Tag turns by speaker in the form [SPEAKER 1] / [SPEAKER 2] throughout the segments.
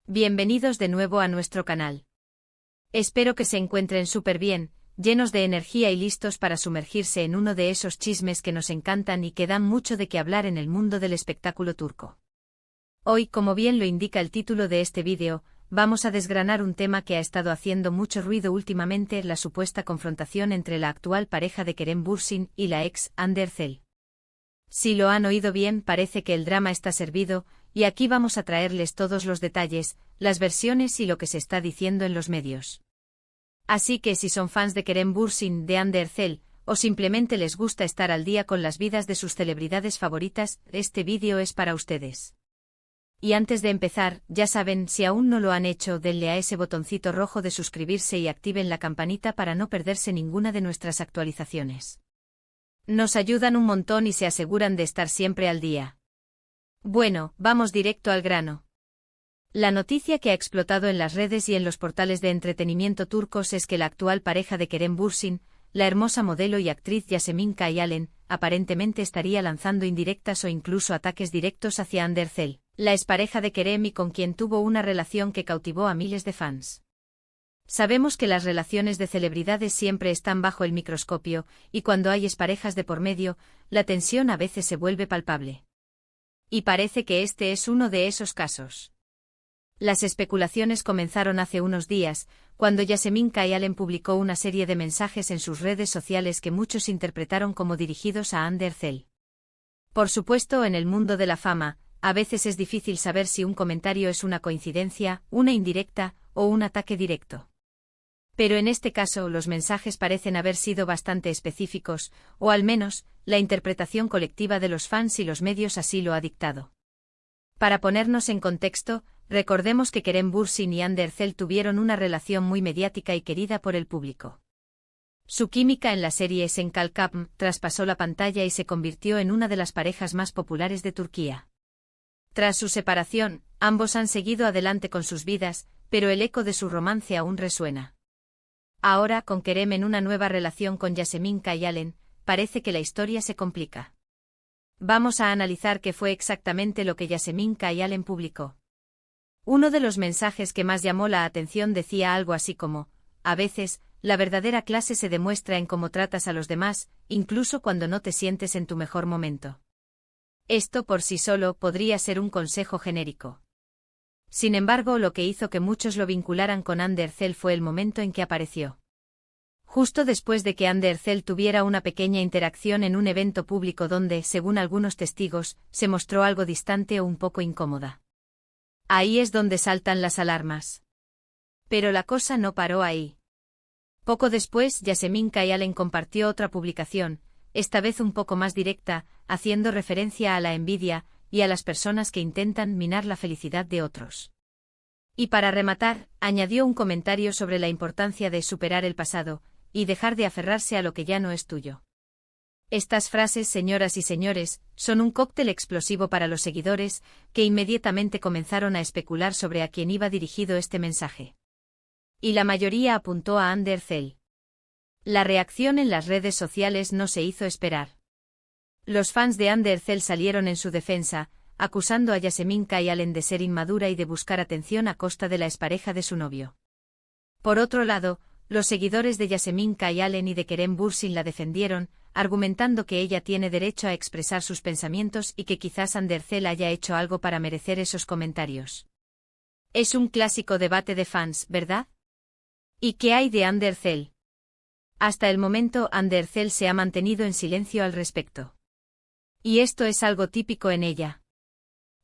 [SPEAKER 1] Bienvenidos de nuevo a nuestro canal. Espero que se encuentren súper bien, llenos de energía y listos para sumergirse en uno de esos chismes que nos encantan y que dan mucho de qué hablar en el mundo del espectáculo turco. Hoy, como bien lo indica el título de este vídeo, vamos a desgranar un tema que ha estado haciendo mucho ruido últimamente: la supuesta confrontación entre la actual pareja de Kerem Bürsin y la ex Hande Erçel. Si lo han oído bien, parece que el drama está servido, y aquí vamos a traerles todos los detalles, las versiones y lo que se está diciendo en los medios. Así que si son fans de Kerem Bürsin, de Hande Erçel, o simplemente les gusta estar al día con las vidas de sus celebridades favoritas, este vídeo es para ustedes. Y antes de empezar, ya saben, si aún no lo han hecho, denle a ese botoncito rojo de suscribirse y activen la campanita para no perderse ninguna de nuestras actualizaciones. Nos ayudan un montón y se aseguran de estar siempre al día. Bueno, vamos directo al grano. La noticia que ha explotado en las redes y en los portales de entretenimiento turcos es que la actual pareja de Kerem Bürsin, la hermosa modelo y actriz Yasemin Kayalen, aparentemente estaría lanzando indirectas o incluso ataques directos hacia Hande Erçel, la expareja de Kerem y con quien tuvo una relación que cautivó a miles de fans. Sabemos que las relaciones de celebridades siempre están bajo el microscopio, y cuando hay exparejas de por medio, la tensión a veces se vuelve palpable. Y parece que este es uno de esos casos. Las especulaciones comenzaron hace unos días, cuando Yasemin Kayalen publicó una serie de mensajes en sus redes sociales que muchos interpretaron como dirigidos a Hande Erçel. Por supuesto, en el mundo de la fama, a veces es difícil saber si un comentario es una coincidencia, una indirecta, o un ataque directo. Pero en este caso los mensajes parecen haber sido bastante específicos, o al menos, la interpretación colectiva de los fans y los medios así lo ha dictado. Para ponernos en contexto, recordemos que Kerem Bürsin y Hande Erçel tuvieron una relación muy mediática y querida por el público. Su química en la serie Sen Kalkapm traspasó la pantalla y se convirtió en una de las parejas más populares de Turquía. Tras su separación, ambos han seguido adelante con sus vidas, pero el eco de su romance aún resuena. Ahora, con Kerem en una nueva relación con Yasemin Kayalen, parece que la historia se complica. Vamos a analizar qué fue exactamente lo que Yasemin Kayalen publicó. Uno de los mensajes que más llamó la atención decía algo así como: a veces, la verdadera clase se demuestra en cómo tratas a los demás, incluso cuando no te sientes en tu mejor momento. Esto por sí solo podría ser un consejo genérico. Sin embargo, lo que hizo que muchos lo vincularan con Hande Erçel fue el momento en que apareció. Justo después de que Hande Erçel tuviera una pequeña interacción en un evento público donde, según algunos testigos, se mostró algo distante o un poco incómoda. Ahí es donde saltan las alarmas. Pero la cosa no paró ahí. Poco después, Yasemin Kayalen compartió otra publicación, esta vez un poco más directa, haciendo referencia a la envidia y a las personas que intentan minar la felicidad de otros. Y para rematar, añadió un comentario sobre la importancia de superar el pasado y dejar de aferrarse a lo que ya no es tuyo. Estas frases, señoras y señores, son un cóctel explosivo para los seguidores, que inmediatamente comenzaron a especular sobre a quién iba dirigido este mensaje. Y la mayoría apuntó a Hande Erçel. La reacción en las redes sociales no se hizo esperar. Los fans de Hande Erçel salieron en su defensa, acusando a Yasemin Kayalen de ser inmadura y de buscar atención a costa de la expareja de su novio. Por otro lado, los seguidores de Yasemin Kayalen y de Kerem Bürsin la defendieron, argumentando que ella tiene derecho a expresar sus pensamientos y que quizás Hande Erçel haya hecho algo para merecer esos comentarios. Es un clásico debate de fans, ¿verdad? ¿Y qué hay de Hande Erçel? Hasta el momento, Hande Erçel se ha mantenido en silencio al respecto. Y esto es algo típico en ella.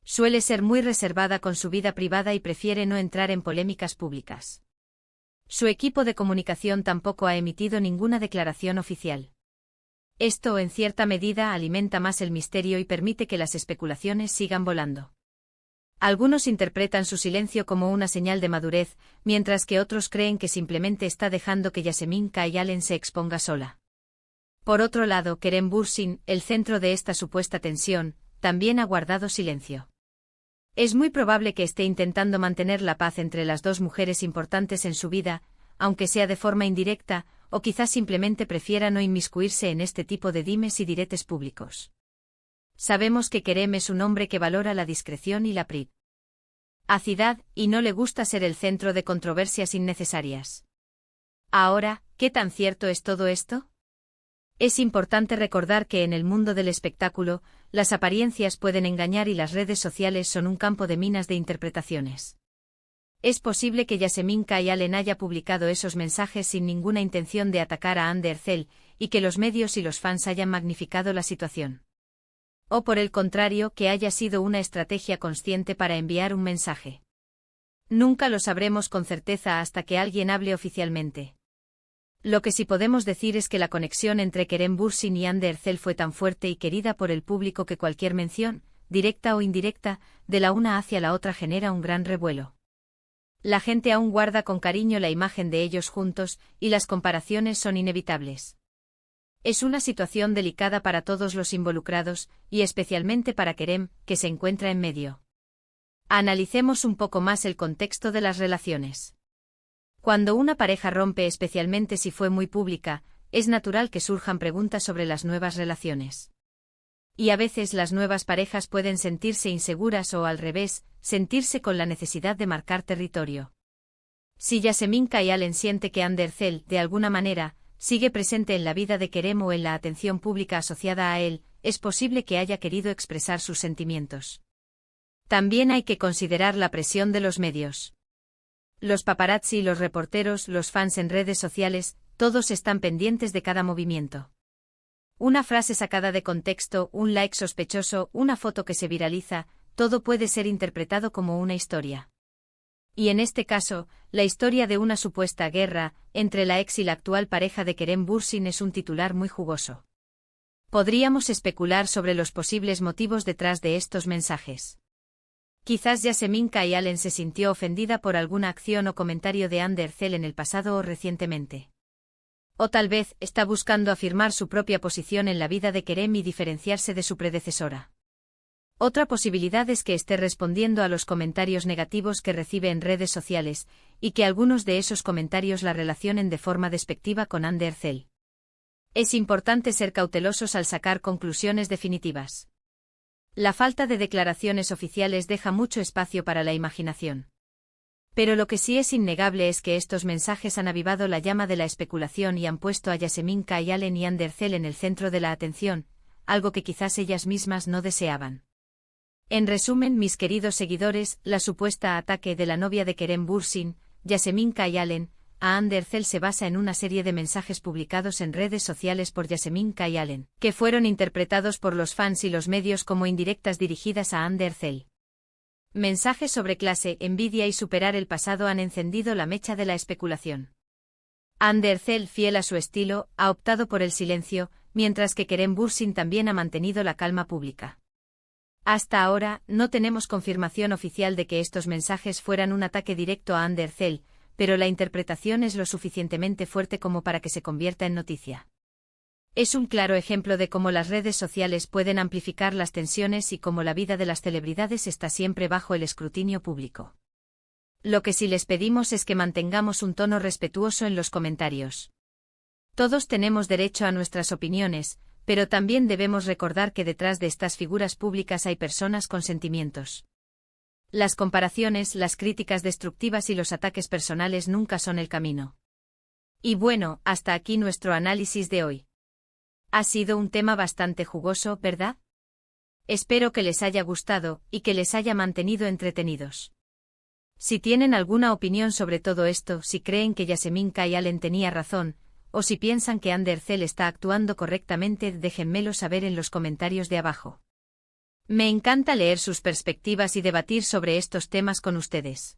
[SPEAKER 1] Suele ser muy reservada con su vida privada y prefiere no entrar en polémicas públicas. Su equipo de comunicación tampoco ha emitido ninguna declaración oficial. Esto, en cierta medida, alimenta más el misterio y permite que las especulaciones sigan volando. Algunos interpretan su silencio como una señal de madurez, mientras que otros creen que simplemente está dejando que Yasemin Kayalen se exponga sola. Por otro lado, Kerem Bürsin, el centro de esta supuesta tensión, también ha guardado silencio. Es muy probable que esté intentando mantener la paz entre las dos mujeres importantes en su vida, aunque sea de forma indirecta, o quizás simplemente prefiera no inmiscuirse en este tipo de dimes y diretes públicos. Sabemos que Kerem es un hombre que valora la discreción y la privacidad. Acidad, y no le gusta ser el centro de controversias innecesarias. Ahora, ¿qué tan cierto es todo esto? Es importante recordar que en el mundo del espectáculo, las apariencias pueden engañar y las redes sociales son un campo de minas de interpretaciones. Es posible que Yasemin Kayalen haya publicado esos mensajes sin ninguna intención de atacar a Ander Zell, y que los medios y los fans hayan magnificado la situación. O por el contrario, que haya sido una estrategia consciente para enviar un mensaje. Nunca lo sabremos con certeza hasta que alguien hable oficialmente. Lo que sí podemos decir es que la conexión entre Kerem Bürsin y Ander Zell fue tan fuerte y querida por el público que cualquier mención, directa o indirecta, de la una hacia la otra genera un gran revuelo. La gente aún guarda con cariño la imagen de ellos juntos, y las comparaciones son inevitables. Es una situación delicada para todos los involucrados, y especialmente para Kerem, que se encuentra en medio. Analicemos un poco más el contexto de las relaciones. Cuando una pareja rompe, especialmente si fue muy pública, es natural que surjan preguntas sobre las nuevas relaciones. Y a veces las nuevas parejas pueden sentirse inseguras o, al revés, sentirse con la necesidad de marcar territorio. Si Yasemin Kayalen siente que Ander Zell, de alguna manera, sigue presente en la vida de Kerem o en la atención pública asociada a él, es posible que haya querido expresar sus sentimientos. También hay que considerar la presión de los medios. Los paparazzi, los reporteros, los fans en redes sociales, todos están pendientes de cada movimiento. Una frase sacada de contexto, un like sospechoso, una foto que se viraliza, todo puede ser interpretado como una historia. Y en este caso, la historia de una supuesta guerra entre la ex y la actual pareja de Kerem Bürsin es un titular muy jugoso. Podríamos especular sobre los posibles motivos detrás de estos mensajes. Quizás Yasemin Kayalen se sintió ofendida por alguna acción o comentario de Ander Zell en el pasado o recientemente. O tal vez está buscando afirmar su propia posición en la vida de Kerem y diferenciarse de su predecesora. Otra posibilidad es que esté respondiendo a los comentarios negativos que recibe en redes sociales, y que algunos de esos comentarios la relacionen de forma despectiva con Ander Zell. Es importante ser cautelosos al sacar conclusiones definitivas. La falta de declaraciones oficiales deja mucho espacio para la imaginación. Pero lo que sí es innegable es que estos mensajes han avivado la llama de la especulación y han puesto a Yasemin Kayalen y Ander Zell en el centro de la atención, algo que quizás ellas mismas no deseaban. En resumen, mis queridos seguidores, la supuesta ataque de la novia de Kerem Bürsin, Yasemin Kayalen, a Ander Zell se basa en una serie de mensajes publicados en redes sociales por Yasemin Kayalen, que fueron interpretados por los fans y los medios como indirectas dirigidas a Ander Zell. Mensajes sobre clase, envidia y superar el pasado han encendido la mecha de la especulación. Ander Zell, fiel a su estilo, ha optado por el silencio, mientras que Kerem Bürsin también ha mantenido la calma pública. Hasta ahora, no tenemos confirmación oficial de que estos mensajes fueran un ataque directo a Ander Zell, pero la interpretación es lo suficientemente fuerte como para que se convierta en noticia. Es un claro ejemplo de cómo las redes sociales pueden amplificar las tensiones y cómo la vida de las celebridades está siempre bajo el escrutinio público. Lo que sí les pedimos es que mantengamos un tono respetuoso en los comentarios. Todos tenemos derecho a nuestras opiniones, pero también debemos recordar que detrás de estas figuras públicas hay personas con sentimientos. Las comparaciones, las críticas destructivas y los ataques personales nunca son el camino. Y bueno, hasta aquí nuestro análisis de hoy. Ha sido un tema bastante jugoso, ¿verdad? Espero que les haya gustado, y que les haya mantenido entretenidos. Si tienen alguna opinión sobre todo esto, si creen que Yasemin Kayalen tenía razón, o si piensan que Ander Zell está actuando correctamente, déjenmelo saber en los comentarios de abajo. Me encanta leer sus perspectivas y debatir sobre estos temas con ustedes.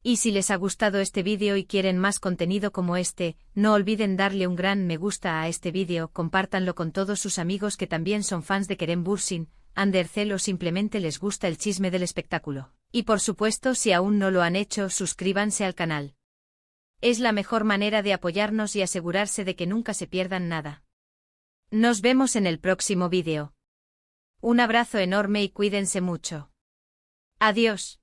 [SPEAKER 1] Y si les ha gustado este vídeo y quieren más contenido como este, no olviden darle un gran me gusta a este vídeo, compártanlo con todos sus amigos que también son fans de Kerem Bürsin, Ander Zell o simplemente les gusta el chisme del espectáculo. Y por supuesto, si aún no lo han hecho, suscríbanse al canal. Es la mejor manera de apoyarnos y asegurarse de que nunca se pierdan nada. Nos vemos en el próximo vídeo. Un abrazo enorme y cuídense mucho. Adiós.